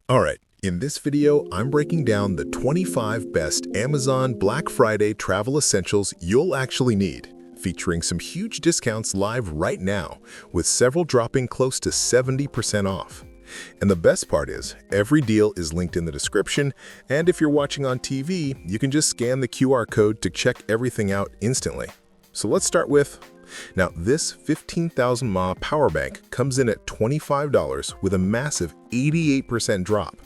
Alright, in this video, I'm breaking down the 25 best Amazon Black Friday travel essentials you'll actually need, featuring some huge discounts live right now, with several dropping close to 70% off. And the best part is, every deal is linked in the description, and if you're watching on TV, you can just scan the QR code to check everything out instantly. So let's start with... Now, this 15,000 mAh power bank comes in at $25 with a massive 88% drop.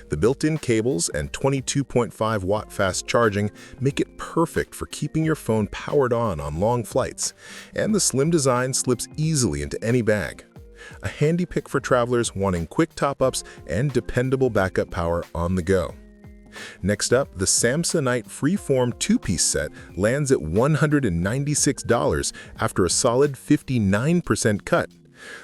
The built-in cables and 22.5 watt fast charging make it perfect for keeping your phone powered on long flights, and the slim design slips easily into any bag. A handy pick for travelers wanting quick top-ups and dependable backup power on the go. Next up, the Samsonite Freeform 2-piece set lands at $196 after a solid 59% cut.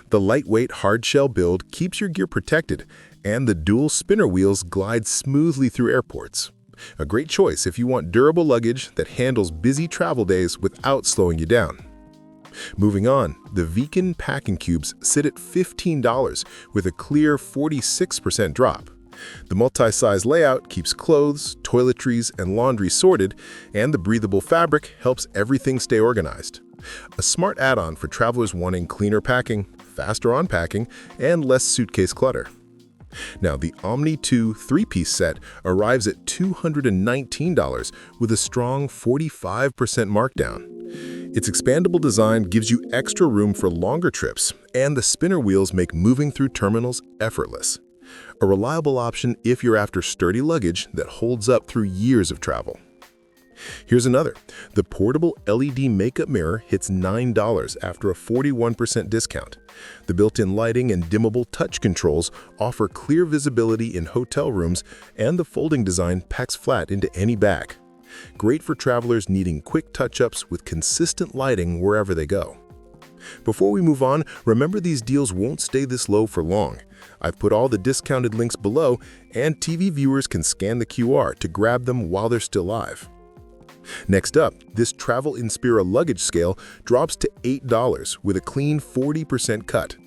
The lightweight hardshell build keeps your gear protected, and the dual spinner wheels glide smoothly through airports. A great choice if you want durable luggage that handles busy travel days without slowing you down. Moving on, the Viken packing cubes sit at $15 with a clear 46% drop. The multi-size layout keeps clothes, toiletries, and laundry sorted, and the breathable fabric helps everything stay organized. A smart add-on for travelers wanting cleaner packing, faster unpacking, and less suitcase clutter. Now, the Omni 2 3-piece set arrives at $219 with a strong 45% markdown. Its expandable design gives you extra room for longer trips, and the spinner wheels make moving through terminals effortless. A reliable option if you're after sturdy luggage that holds up through years of travel. Here's another. The portable LED makeup mirror hits $9 after a 41% discount. The built-in lighting and dimmable touch controls offer clear visibility in hotel rooms, and the folding design packs flat into any bag. Great for travelers needing quick touch-ups with consistent lighting wherever they go. Before we move on, remember these deals won't stay this low for long. I've put all the discounted links below, and TV viewers can scan the QR to grab them while they're still live. Next up, this Travel Inspira luggage scale drops to $8 with a clean 40% cut.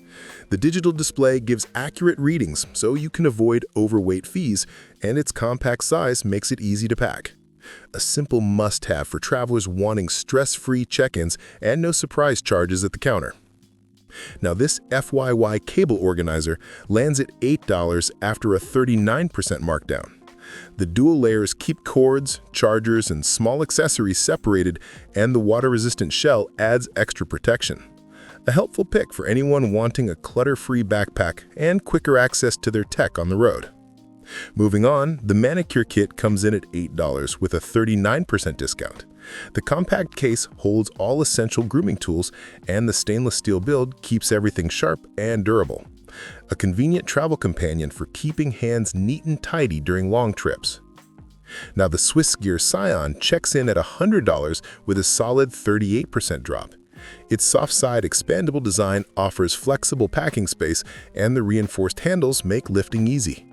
The digital display gives accurate readings so you can avoid overweight fees, and its compact size makes it easy to pack. A simple must-have for travelers wanting stress-free check-ins and no surprise charges at the counter. Now, this FYY cable organizer lands at $8 after a 39% markdown. The dual layers keep cords, chargers, and small accessories separated, and the water-resistant shell adds extra protection. A helpful pick for anyone wanting a clutter-free backpack and quicker access to their tech on the road. Moving on, the manicure kit comes in at $8 with a 39% discount. The compact case holds all essential grooming tools, and the stainless steel build keeps everything sharp and durable. A convenient travel companion for keeping hands neat and tidy during long trips. Now, the SwissGear Sion checks in at $100 with a solid 38% drop. Its Softside expandable design offers flexible packing space, and the reinforced handles make lifting easy.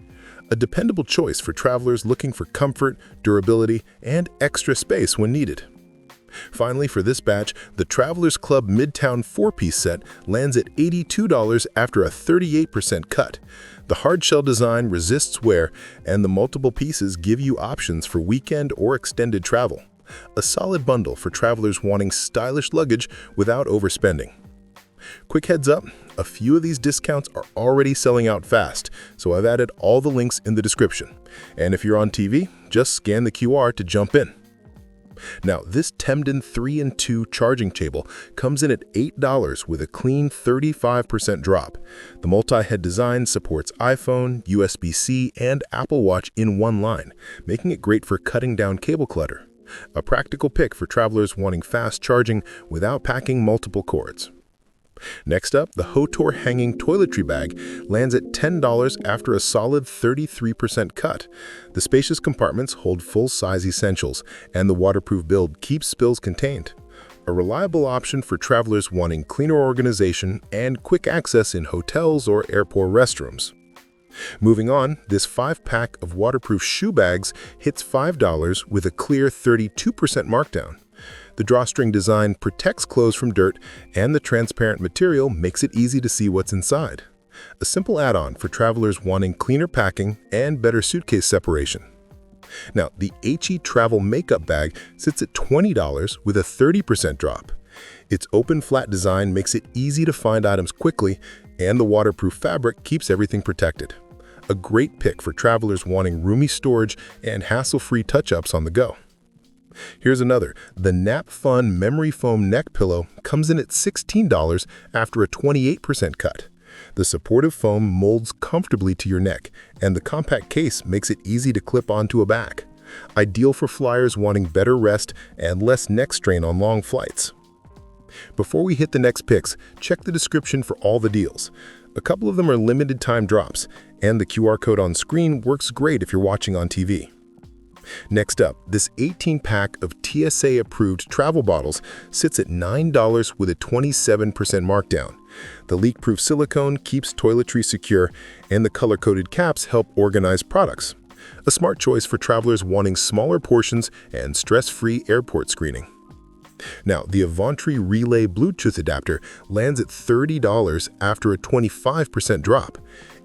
A dependable choice for travelers looking for comfort, durability, and extra space when needed. Finally, for this batch, the Travelers Club Midtown 4-piece set lands at $82 after a 38% cut. The hardshell design resists wear, and the multiple pieces give you options for weekend or extended travel. A solid bundle for travelers wanting stylish luggage without overspending. Quick heads up, a few of these discounts are already selling out fast, so I've added all the links in the description. And if you're on TV, just scan the QR to jump in. Now, this Temden 3-in-2 charging cable comes in at $8 with a clean 35% drop. The multi-head design supports iPhone, USB-C, and Apple Watch in one line, making it great for cutting down cable clutter. A practical pick for travelers wanting fast charging without packing multiple cords. Next up, the Hotor hanging toiletry bag lands at $10 after a solid 33% cut. The spacious compartments hold full-size essentials, and the waterproof build keeps spills contained. A reliable option for travelers wanting cleaner organization and quick access in hotels or airport restrooms. Moving on, this 5-pack of waterproof shoe bags hits $5 with a clear 32% markdown. The drawstring design protects clothes from dirt, and the transparent material makes it easy to see what's inside. a simple add-on for travelers wanting cleaner packing and better suitcase separation. Now, the HE Travel Makeup Bag sits at $20 with a 30% drop. Its open flat design makes it easy to find items quickly, and the waterproof fabric keeps everything protected. A great pick for travelers wanting roomy storage and hassle-free touch-ups on the go. Here's another. The Nap Fun Memory Foam Neck Pillow comes in at $16 after a 28% cut. The supportive foam molds comfortably to your neck, and the compact case makes it easy to clip onto a bag. Ideal for flyers wanting better rest and less neck strain on long flights. Before we hit the next picks, check the description for all the deals. A couple of them are limited time drops, and the QR code on screen works great if you're watching on TV. Next up, this 18-pack of TSA-approved travel bottles sits at $9 with a 27% markdown. The leak-proof silicone keeps toiletries secure, and the color-coded caps help organize products. A smart choice for travelers wanting smaller portions and stress-free airport screening. Now, the Avantry Relay Bluetooth adapter lands at $30 after a 25% drop.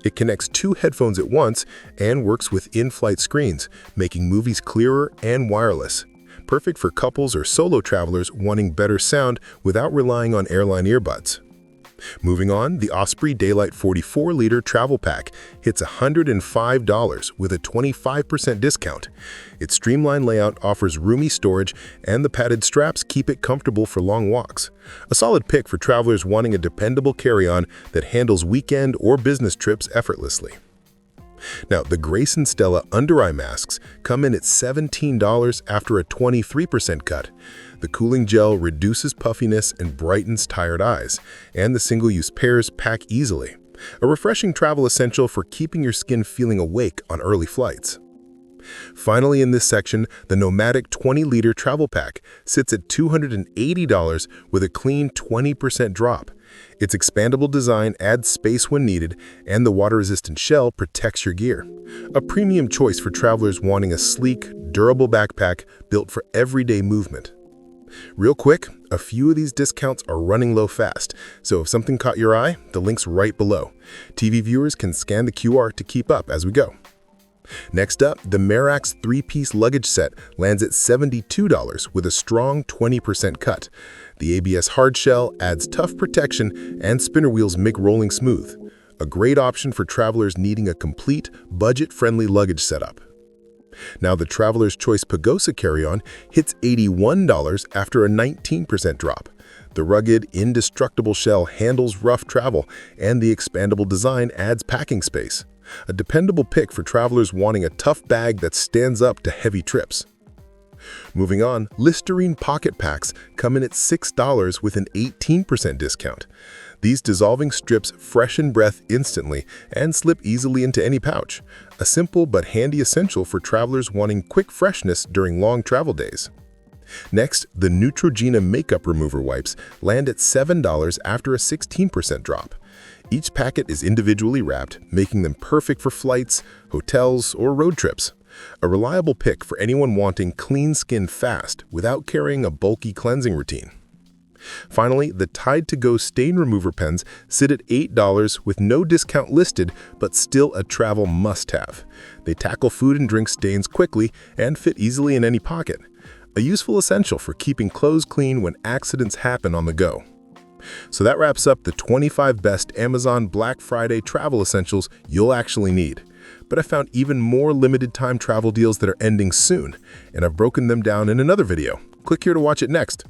It connects two headphones at once and works with in-flight screens, making movies clearer and wireless. Perfect for couples or solo travelers wanting better sound without relying on airline earbuds. Moving on, the Osprey Daylight 44-liter travel pack hits $105 with a 25% discount. Its streamlined layout offers roomy storage, and the padded straps keep it comfortable for long walks. A solid pick for travelers wanting a dependable carry-on that handles weekend or business trips effortlessly. Now, the Grace & Stella under-eye masks come in at $17 after a 23% cut. The cooling gel reduces puffiness and brightens tired eyes, and the single-use pairs pack easily. A refreshing travel essential for keeping your skin feeling awake on early flights. Finally, in this section, the Nomadic 20-liter travel pack sits at $280 with a clean 20% drop. Its expandable design adds space when needed, and the water-resistant shell protects your gear. A premium choice for travelers wanting a sleek, durable backpack built for everyday movement. Real quick, a few of these discounts are running low fast, so if something caught your eye, the link's right below. TV viewers can scan the QR to keep up as we go. Next up, the Merax 3-piece luggage set lands at $72 with a strong 20% cut. The ABS hardshell adds tough protection, and spinner wheels make rolling smooth. A great option for travelers needing a complete, budget-friendly luggage setup. Now, the Traveler's Choice Pagosa carry-on hits $81 after a 19% drop. The rugged, indestructible shell handles rough travel, and the expandable design adds packing space. A dependable pick for travelers wanting a tough bag that stands up to heavy trips. Moving on, Listerine pocket packs come in at $6 with an 18% discount. These dissolving strips freshen breath instantly and slip easily into any pouch. A simple but handy essential for travelers wanting quick freshness during long travel days. Next, the Neutrogena makeup remover wipes land at $7 after a 16% drop. Each packet is individually wrapped, making them perfect for flights, hotels, or road trips. A reliable pick for anyone wanting clean skin fast without carrying a bulky cleansing routine. Finally, the Tide to Go stain remover pens sit at $8 with no discount listed, but still a travel must-have. They tackle food and drink stains quickly and fit easily in any pocket. A useful essential for keeping clothes clean when accidents happen on the go. So that wraps up the 25 best Amazon Black Friday travel essentials you'll actually need. But I found even more limited time travel deals that are ending soon, and I've broken them down in another video. Click here to watch it next.